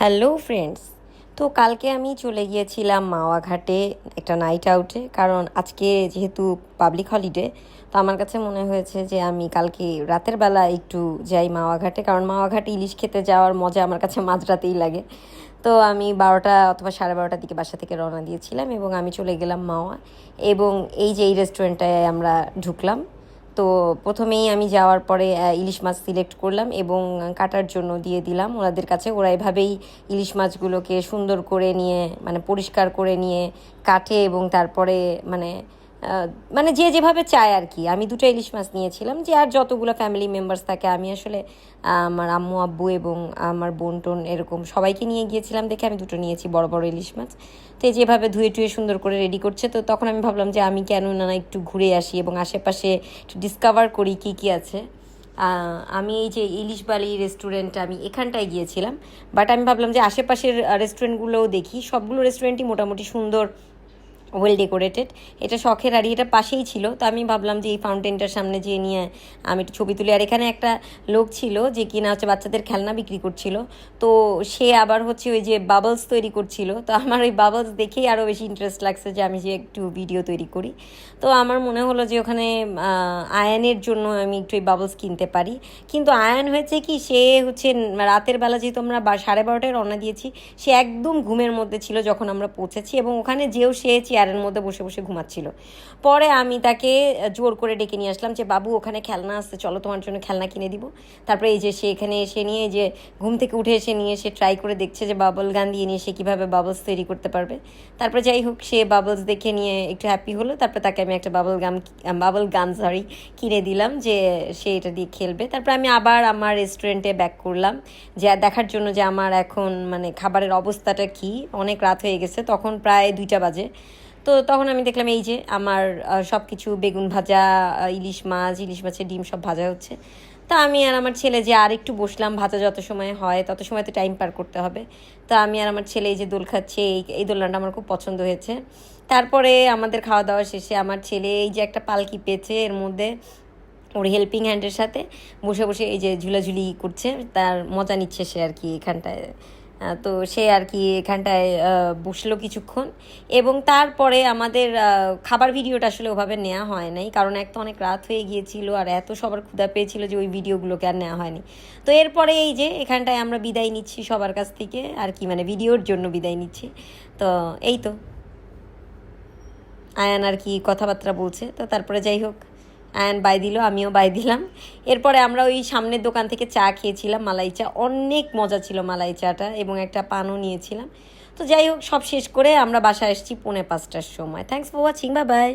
Hello friends. তো কালকে আমি চলে গিয়েছিলাম মাওয়া ঘাটে একটা নাইট আউটে, কারণ আজকে যেহেতু পাবলিক হলিডে। তো আমার কাছে মনে হয়েছে যে আমি কালকে রাতের বেলা একটু যাই মাওয়া ঘাটে, কারণ মাওয়া ঘাটে ইলিশ খেতে যাওয়ার মজা আমার কাছে মাঝরাতেই লাগে। তো আমি 12টা অথবা 12:30টার দিকে বাসা থেকে রওনা দিয়েছিলাম এবং আমি চলে গেলাম মাওয়া। এবং এই যে এই রেস্টুরেন্টটায় আমরা ঢুকলাম। তো প্রথমেই আমি যাওয়ার পরে ইলিশ মাছ সিলেক্ট করলাম এবং কাটার জন্য দিয়ে দিলাম ওনাদের কাছে। ওরা এভাবেই ইলিশ মাছগুলোকে সুন্দর করে নিয়ে, মানে পরিষ্কার করে নিয়ে কাটে এবং তারপরে মানে মানে যে যেভাবে চায় আর কি। আমি দুটো ইলিশ মাছ নিয়েছিলাম, যে আর যতগুলো ফ্যামিলি মেম্বার্স থাকে আমি আসলে আমার আম্মু আব্বু এবং আমার বোন টোন এরকম সবাইকে নিয়ে গিয়েছিলাম দেখে আমি দুটো নিয়েছি বড় বড় ইলিশ মাছ। তো এই যেভাবে ধুয়ে টুয়ে সুন্দর করে রেডি করছে, তো তখন আমি ভাবলাম যে আমি কেন না একটু ঘুরে আসি এবং আশেপাশে একটু ডিসকভার করি কী কী আছে। আমি এই যে ইলিশ বালি রেস্টুরেন্ট আমি এখানটায় গিয়েছিলাম, বাট আমি ভাবলাম যে আশেপাশের রেস্টুরেন্টগুলোও দেখি। সবগুলো রেস্টুরেন্টই মোটামুটি সুন্দর, ওয়েল ডেকোরেটেড। এটা শখের, আর এটা পাশেই ছিল। তো আমি ভাবলাম যে এই ফাউন্টেনটার সামনে যেয়ে নিয়ে আমি একটু ছবি তুলি। আর এখানে একটা লোক ছিল যে কিনা হচ্ছে বাচ্চাদের খেলনা বিক্রি করছিল। তো সে আবার হচ্ছে ওই যে বাবলস তৈরি করছিল। তো আমার ওই বাবলস দেখেই আরও বেশি ইন্টারেস্ট লাগছে যে আমি যে একটু ভিডিও তৈরি করি। তো আমার মনে হলো যে ওখানে আয়ানের জন্য আমি একটু এই বাবলস কিনতে পারি। কিন্তু আয়ান হয়েছে কি, সে হচ্ছে রাতের বেলা যেহেতু আমরা 12:30টায় রওনা দিয়েছি, সে একদম ঘুমের মধ্যে ছিল যখন আমরা পৌঁছেছি, এবং ওখানে যেও সে চেয়ারের মধ্যে বসে বসে ঘুমাচ্ছিল। পরে আমি তাকে জোর করে ডেকে নিয়ে আসলাম যে বাবু ওখানে খেলনা আসছে, চলো তোমার জন্য খেলনা কিনে দিব। তারপরে এই যে সে এখানে এসে নিয়ে, যে ঘুম থেকে উঠে এসে নিয়ে সে ট্রাই করে দেখছে যে বাবল গান দিয়ে নিয়ে সে কীভাবে বাবলস তৈরি করতে পারবে। তারপরে যাই হোক, সে বাবলস দেখে নিয়ে একটু হ্যাপি হলো। তারপরে তাকে আমি একটা বাবল গান কিনে দিলাম যে সে এটা দিয়ে খেলবে। তারপরে আমি আবার আমার রেস্টুরেন্টে ব্যাক করলাম, যে দেখার জন্য যে আমার এখন মানে খাবারের অবস্থাটা কি। অনেক রাত হয়ে গেছে, তখন প্রায় 2টা বাজে। তো তখন আমি দেখলাম এই যে আমার সব কিছু বেগুন ভাজা, ইলিশ মাছের ডিম সব ভাজা হচ্ছে। তা আমি আর আমার ছেলে যে আর একটু বসলাম, ভাজা যত সময় হয় তত সময় তো টাইম পার করতে হবে। তা আমি আর আমার ছেলে এই যে দোল খাচ্ছে, এই দোলনাটা আমার খুব পছন্দ হয়েছে। তারপরে আমাদের খাওয়া দাওয়া শেষে আমার ছেলে এই যে একটা পালকি পেয়েছে, এর মধ্যে ওর হেল্পিং হ্যান্ডের সাথে বসে বসে এই যে ঝুলাঝুলি করছে, তার মজা নিচ্ছে সে আর কি এখানটায়। তো সে আর কি এখানটায় বসলো কিছুক্ষণ। এবং তারপরে আমাদের খাবার ভিডিওটা আসলে ওভাবে নেওয়া হয় নাই, কারণ এক তো অনেক রাত হয়ে গিয়েছিল আর এত সবার ক্ষুধা পেয়েছিল যে ওই ভিডিওগুলোকে আর নেওয়া হয়নি। তো এরপরে এই যে এখানটায় আমরা বিদায় নিচ্ছি সবার কাছ থেকে আর কি, মানে ভিডিওর জন্য বিদায় নিচ্ছি। তো এই তো আয়ান আর কি কথাবার্তা বলছে। তো তারপরে যাই হোক, আয়ান বাই দিল, আমিও বাই দিলাম। এরপরে আমরা ওই সামনের দোকান থেকে চা খেয়েছিলাম, মালাই চা। অনেক মজা ছিল মালাই চাটা, এবং একটা পানও নিয়েছিলাম। তো যাই হোক, সব শেষ করে আমরা বাসায় এসেছি 4:45টার সময়। Thanks for watching, bye bye.